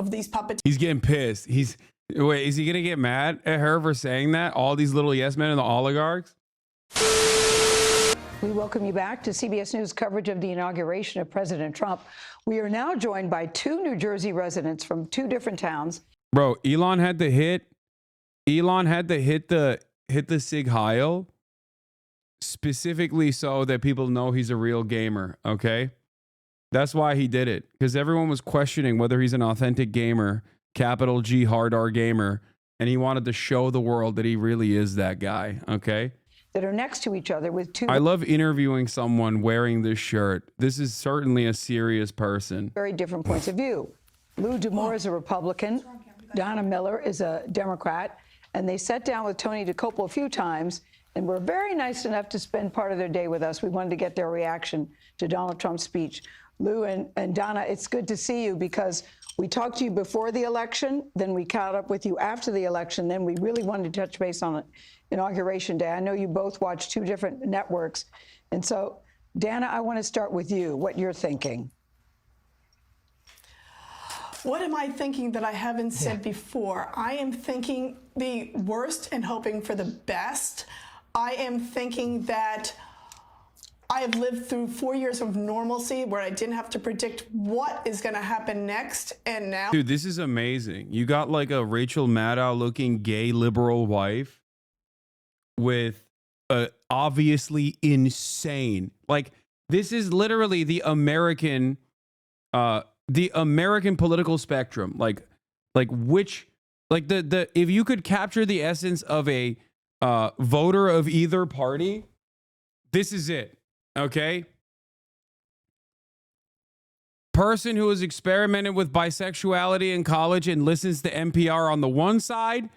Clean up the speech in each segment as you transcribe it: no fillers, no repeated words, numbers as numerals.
of these puppeteers. He's getting pissed. Wait, is he going to get mad at her for saying that? All these little yes men and the oligarchs? We welcome you back to CBS News coverage of the inauguration of President Trump. We are now joined by two New Jersey residents from two different towns. Bro, Elon had to hit the Sig Heil specifically so that people know he's a real gamer, okay? That's why he did it, because everyone was questioning whether he's an authentic gamer, capital G hard R gamer, and he wanted to show the world that he really is that guy, okay? That are next to each other with two. I love interviewing someone wearing this shirt. This is certainly a serious person. Very different points of view. Lou DeMore is a Republican. Donna Miller is a Democrat. And they sat down with Tony DeCoppel a few times and were very nice enough to spend part of their day with us. We wanted to get their reaction to Donald Trump's speech. Lou and Donna, it's good to see you because we talked to you before the election, then we caught up with you after the election, then we really wanted to touch base on Inauguration Day. I know you both watch two different networks. And so, Dana, I want to start with you, what you're thinking. What am I thinking that I haven't said before? I am thinking the worst and hoping for the best. I am thinking that I have lived through 4 years of normalcy where I didn't have to predict what is going to happen next. And now, dude, this is amazing. You got like a Rachel Maddow looking gay liberal wife with obviously insane. Like, this is literally the American political spectrum. Like which, like the if you could capture the essence of a voter of either party, this is it. Okay. Person who has experimented with bisexuality in college and listens to NPR on the one side.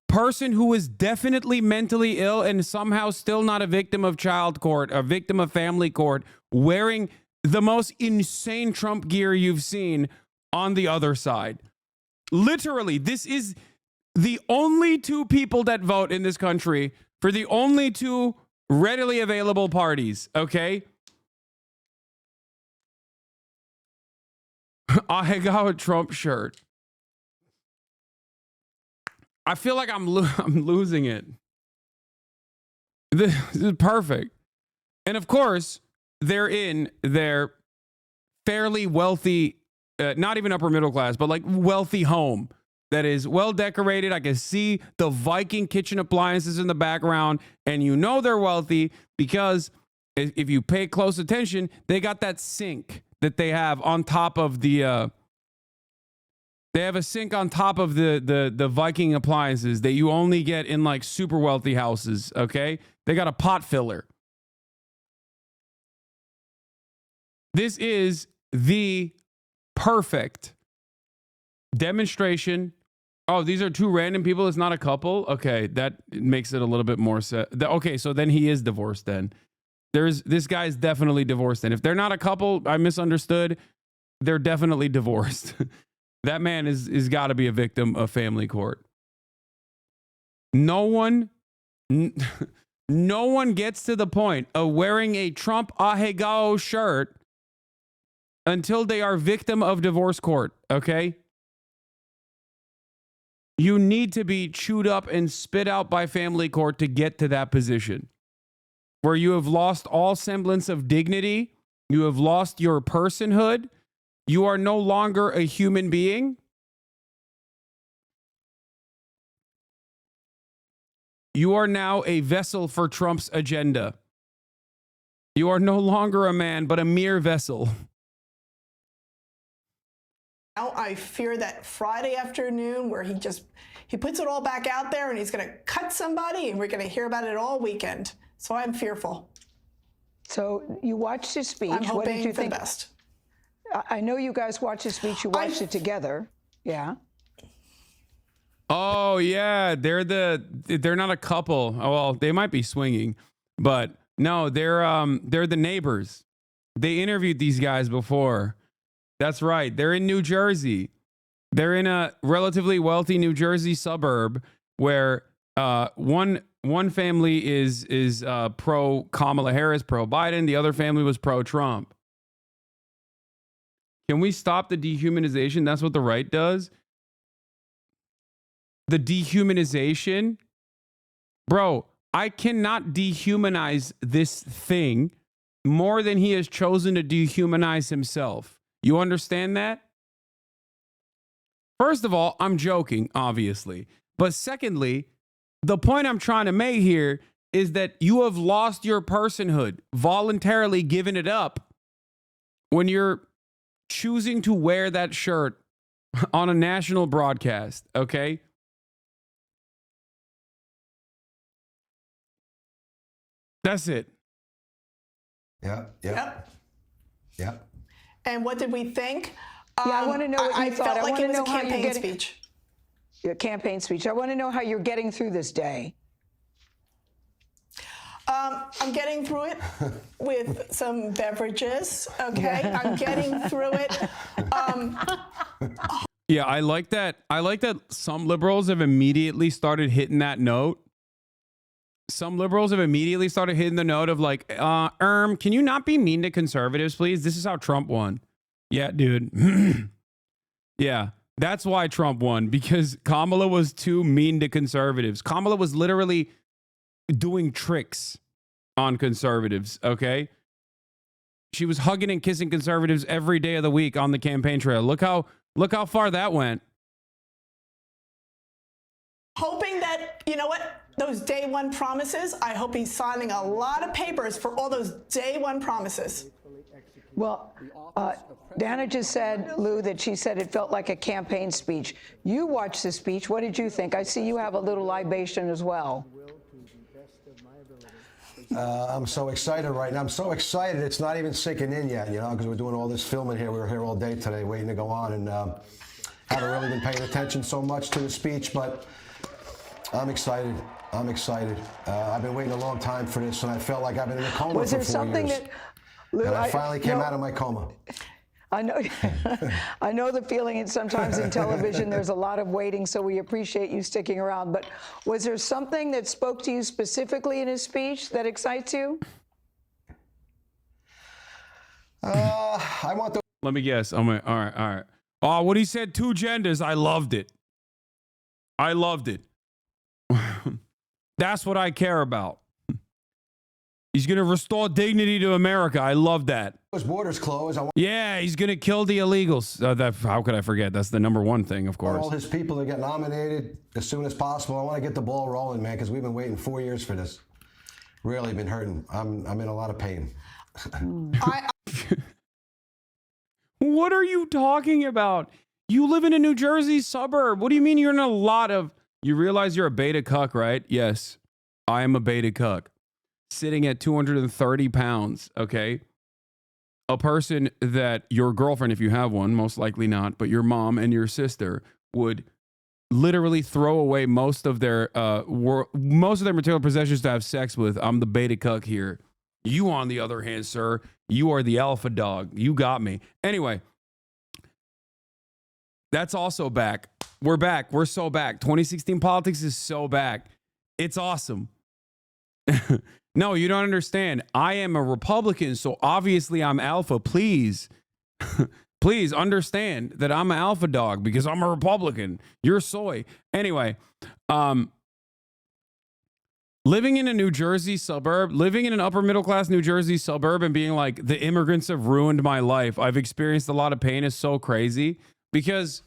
Person who is definitely mentally ill and somehow still not a victim of child court, a victim of family court, wearing the most insane Trump gear you've seen on the other side. Literally, this is the only two people that vote in this country for the only two readily available parties, okay? I got a Trump shirt. I feel like I'm losing it. This is perfect. And of course, they're in their fairly wealthy, not even upper middle class, but like wealthy home that is well decorated. I can see the Viking kitchen appliances in the background, and you know they're wealthy because if you pay close attention, they got that sink that they have on top of the they have a sink on top of the Viking appliances that you only get in like super wealthy houses, okay? They got a pot filler. This is the perfect demonstration. Oh, these are two random people. It's not a couple. Okay, that makes it a little bit more okay, so then he is divorced then. This guy's definitely divorced then. If they're not a couple, I misunderstood. They're definitely divorced. That man is got to be a victim of family court. No one gets to the point of wearing a Trump ahegao shirt until they are victim of divorce court, okay? You need to be chewed up and spit out by family court to get to that position where you have lost all semblance of dignity. You have lost your personhood. You are no longer a human being. You are now a vessel for Trump's agenda. You are no longer a man, but a mere vessel. now I fear that Friday afternoon where he puts it all back out there and he's going to cut somebody and we're going to hear about it all weekend. So I'm fearful. So you watched his speech. I'm hoping what did you for think? the best. I know you guys watched his speech. You watched it together. Yeah. Oh yeah, they're not a couple. Oh, well, they might be swinging, but no, they're the neighbors. They interviewed these guys before. That's right. They're in New Jersey. They're in a relatively wealthy New Jersey suburb where one family is pro Kamala Harris, pro Biden. The other family was pro Trump. Can we stop the dehumanization? That's what the right does. The dehumanization. Bro, I cannot dehumanize this thing more than he has chosen to dehumanize himself. You understand that? First of all, I'm joking, obviously. But secondly, the point I'm trying to make here is that you have lost your personhood, voluntarily giving it up when you're choosing to wear that shirt on a national broadcast, okay? That's it. Yep. Yep. And what did we think? Yeah, I want to know what you thought. I felt like it was a how you're campaign getting- speech. Your campaign speech. I want to know how you're getting through this day. I'm getting through it with some beverages, okay? I'm getting through it. Yeah, I like that. I like that some liberals have immediately started hitting that note. Some liberals have immediately started hitting the note of like, can you not be mean to conservatives, please? This is how Trump won. Yeah, dude. Yeah, that's why Trump won, because Kamala was too mean to conservatives. Kamala was literally doing tricks on conservatives, okay? She was hugging and kissing conservatives every day of the week on the campaign trail. Look how far that went. Hoping that, you know what, those day one promises, I hope he's signing a lot of papers for all those day one promises. Well, Dana just said, Lou, that she said it felt like a campaign speech. You watched the speech. What did you think? I see you have a little libation as well. I'm so excited right now. I'm so excited it's not even sinking in yet, you know, because we're doing all this filming here. We were here all day today waiting to go on, and haven't really been paying attention so much to the speech, but I'm excited. I'm excited. I've been waiting a long time for this, and I felt like I've been in a coma Was for there 4 something years. that, Lou, And I finally came out of my coma. I know, I know the feeling, and sometimes in television there's a lot of waiting, so we appreciate you sticking around. But was there something that spoke to you specifically in his speech that excites you? I want the Let me guess. All right. Oh, what he said, 2 genders. I loved it. That's what I care about. He's going to restore dignity to America. I love that. borders closed. I want Yeah, he's going to kill the illegals. How could I forget? That's the number one thing, of all course. his people to get nominated as soon as possible. I want to get the ball rolling, man, because we've been waiting 4 years for this. Really been hurting. I'm in a lot of pain. What are you talking about? You live in a New Jersey suburb. What do you mean you're in a lot of... You realize you're a beta cuck, right? Yes, I am a beta cuck. Sitting at 230 pounds, okay? A person that your girlfriend, if you have one, most likely not, but your mom and your sister would literally throw away most of their material possessions to have sex with. I'm the beta cuck here. You, on the other hand, sir, you are the alpha dog. You got me. Anyway, that's also back. We're back. We're so back. 2016 politics is so back. It's awesome. No, you don't understand. I am a Republican, so obviously I'm alpha. Please, please understand that I'm an alpha dog because I'm a Republican. You're soy. Anyway, living in a New Jersey suburb, living in an upper middle class New Jersey suburb and being like, the immigrants have ruined my life. I've experienced a lot of pain is so crazy because...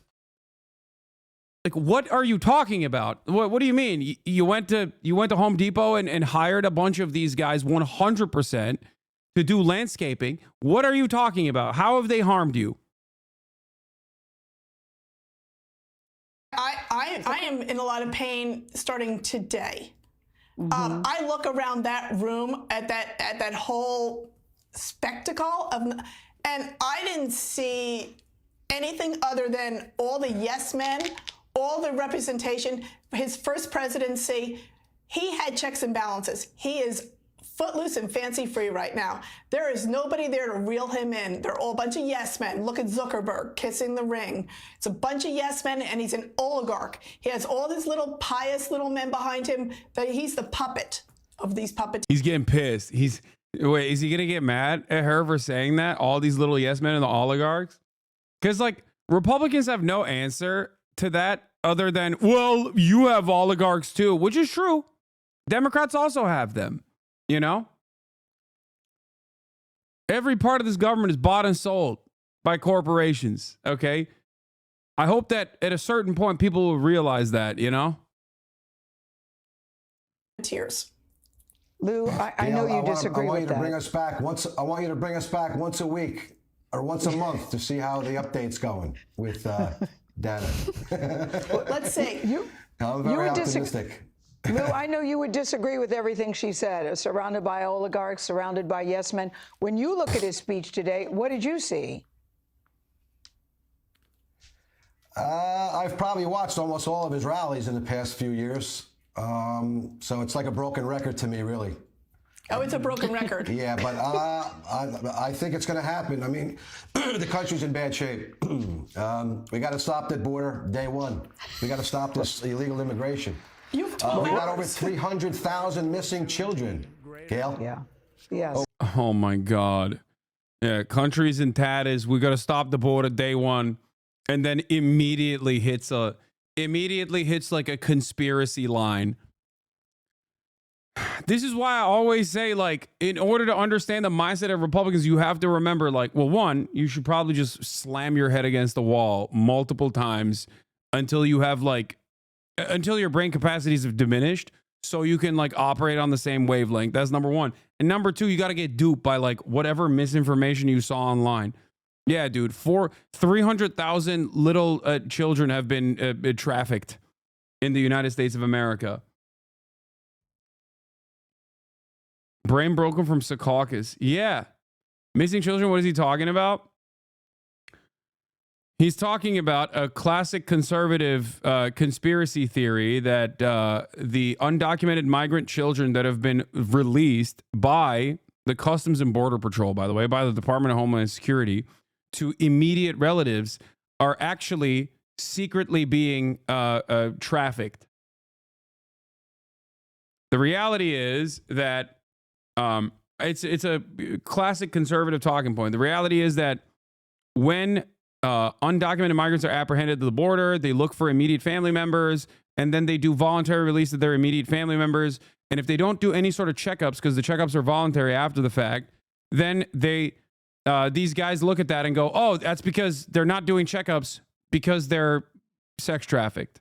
Like, what are you talking about? What do you mean? You went to Home Depot and hired a bunch of these guys 100% to do landscaping. What are you talking about? How have they harmed you? I am in a lot of pain starting today. I look around that room at that whole spectacle and I didn't see anything other than all the yes men, all the representation. His first presidency, he had checks and balances. He is footloose and fancy free right now. There is nobody there to reel him in. They're all a bunch of yes men. Look at Zuckerberg kissing the ring. It's a bunch of yes men, and he's an oligarch. He has all these little pious little men behind him, but he's the puppet of these puppeteers. He's getting pissed. Wait, is he going to get mad at her for saying that? All these little yes men and the oligarchs? Because, like, Republicans have no answer to that other than, well, you have oligarchs too, which is true. Democrats also have them, you know? Every part of this government is bought and sold by corporations, okay? I hope that at a certain point people will realize that, you know? Tears. Lou, I know you disagree I want with you to that. bring us back once. I want you to bring us back once a week or once a month to see how the update's going with Dana. Let's see. I'm very would disagree. optimistic. Lou, I know you would disagree with everything she said. Surrounded by oligarchs, surrounded by yes men. When you look at his speech today, what did you see? I've probably watched almost all of his rallies in the past few years. So it's like a broken record to me, really. Oh, it's a broken record. Yeah, but I think it's going to happen. I mean, the country's in bad shape. We got to stop that border day one. We got to stop this illegal immigration. You've told We got over us. 300,000 missing children. Gail? Yeah. Yes. Oh my God. Yeah, countries in tatters. We got to stop the border day one, and then immediately hits like a conspiracy line. This is why I always say, like, in order to understand the mindset of Republicans, you have to remember, like, well, one, you should probably just slam your head against the wall multiple times until you have, like, until your brain capacities have diminished, so you can, like, operate on the same wavelength. That's number one. And number two, you got to get duped by, like, whatever misinformation you saw online. Yeah, dude, 300,000 little children have been trafficked in the United States of America. Brain broken from Secaucus. Yeah. Missing children, what is he talking about? He's talking about a classic conservative conspiracy theory that the undocumented migrant children that have been released by the Customs and Border Patrol, by the way, by the Department of Homeland Security, to immediate relatives are actually secretly being trafficked. The reality is that it's a classic conservative talking point. The reality is that when undocumented migrants are apprehended at the border, they look for immediate family members, and then they do voluntary release of their immediate family members. And if they don't do any sort of checkups, because the checkups are voluntary after the fact, then these guys look at that and go, oh, that's because they're not doing checkups because they're sex trafficked.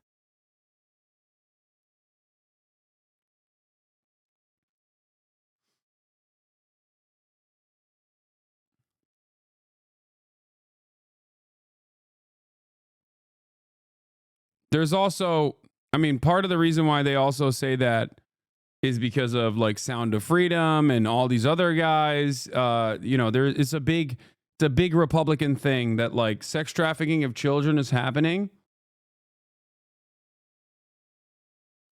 There's also, I mean, part of the reason why they also say that is because of, like, Sound of Freedom and all these other guys. It's a big Republican thing that, like, sex trafficking of children is happening.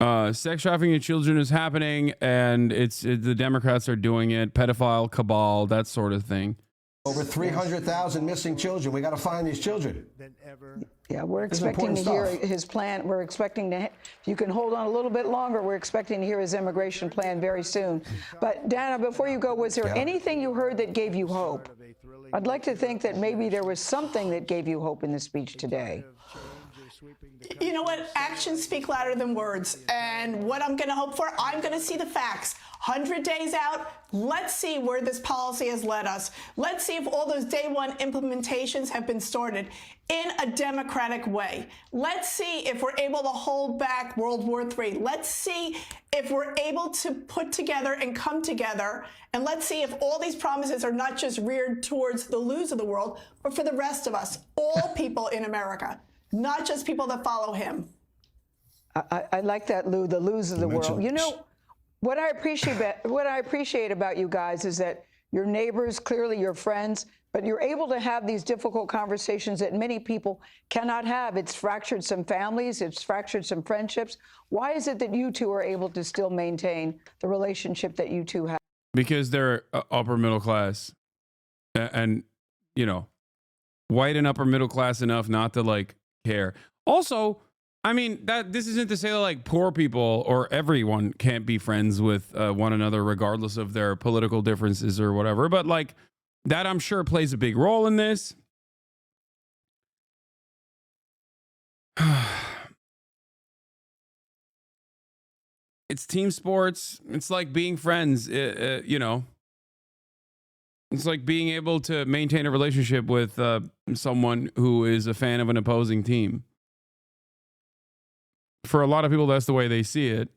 Sex trafficking of children is happening, and the Democrats are doing it. Pedophile cabal, that sort of thing. Over 300,000 missing children. We got to find these children. Yeah, we're This is expecting to important hear stuff. his plan. We're expecting to, if you can hold on a little bit longer, we're expecting to hear his immigration plan very soon. But Dana, before you go, was there anything you heard that gave you hope? I'd like to think that maybe there was something that gave you hope in the speech today. You know what? Actions speak louder than words. And what I'm going to hope for, I'm going to see the facts. 100 days out, let's see where this policy has led us. Let's see if all those day one implementations have been started in a democratic way. Let's see if we're able to hold back World War III. Let's see if we're able to put together and come together. And let's see if all these promises are not just reared towards the Lou's of the world, but for the rest of us, all people in America. Not just people that follow him. I like that, Lou, the Lou's of the world. You know, what I appreciate about you guys is that you're neighbors, clearly you're friends, but you're able to have these difficult conversations that many people cannot have. It's fractured some families, it's fractured some friendships. Why is it that you two are able to still maintain the relationship that you two have? Because they're upper middle class, and, you know, white and upper middle class enough not to, like, care. Also, I mean, that this isn't to say that, like, poor people or everyone can't be friends with one another regardless of their political differences or whatever, but, like, that I'm sure plays a big role in this. It's team sports. It's like being friends, you know. It's like being able to maintain a relationship with someone who is a fan of an opposing team. For a lot of people, that's the way they see it.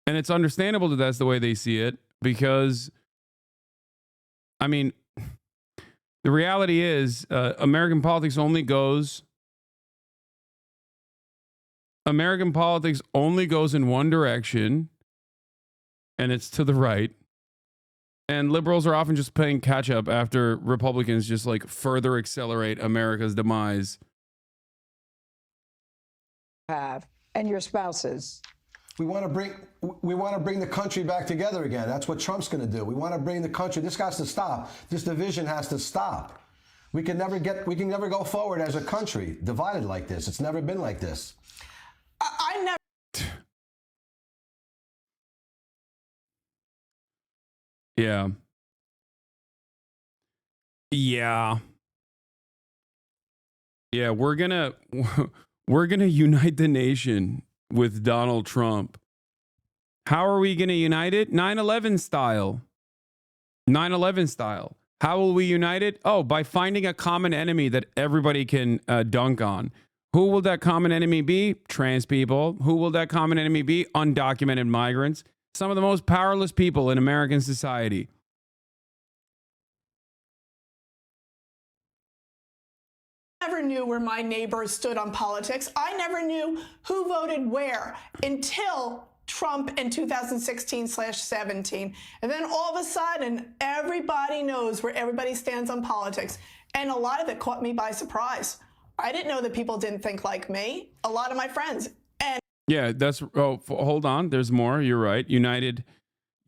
And it's understandable that that's the way they see it because, I mean, the reality is American politics only goes in one direction, and it's to the right. And liberals are often just playing catch up after Republicans just like further accelerate America's demise. And your spouses. We want to bring the country back together again. That's what Trump's going to do. We want to bring the country. This has to stop. This division has to stop. We can never go forward as a country divided like this. It's never been like this. I never. Yeah. Yeah. Yeah, we're gonna unite the nation with Donald Trump. How are we gonna unite it? 9/11 style. 9/11 style. How will we unite it? Oh, by finding a common enemy that everybody can dunk on. Who will that common enemy be? Trans people. Who will that common enemy be? Undocumented migrants. Some of the most powerless people in American society. I never knew where my neighbors stood on politics. I never knew who voted where until Trump in 2016/17. And then all of a sudden, everybody knows where everybody stands on politics. And a lot of it caught me by surprise. I didn't know that people didn't think like me. A lot of my friends. And yeah, that's, oh, hold on. There's more. You're right. United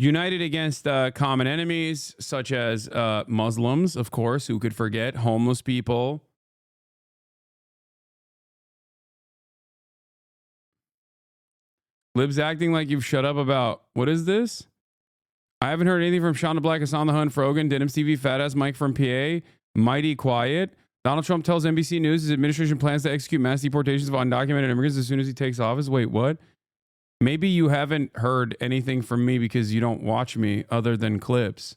against common enemies, such as Muslims, of course, who could forget, homeless people. Libs acting like you've shut up about, what is this? I haven't heard anything from Shonda Black, Hassan the Hun, Frogan, Denims TV, Fat Ass Mike from PA, Mighty Quiet. Donald Trump tells NBC News his administration plans to execute mass deportations of undocumented immigrants as soon as he takes office. Wait, what? Maybe you haven't heard anything from me because you don't watch me other than clips.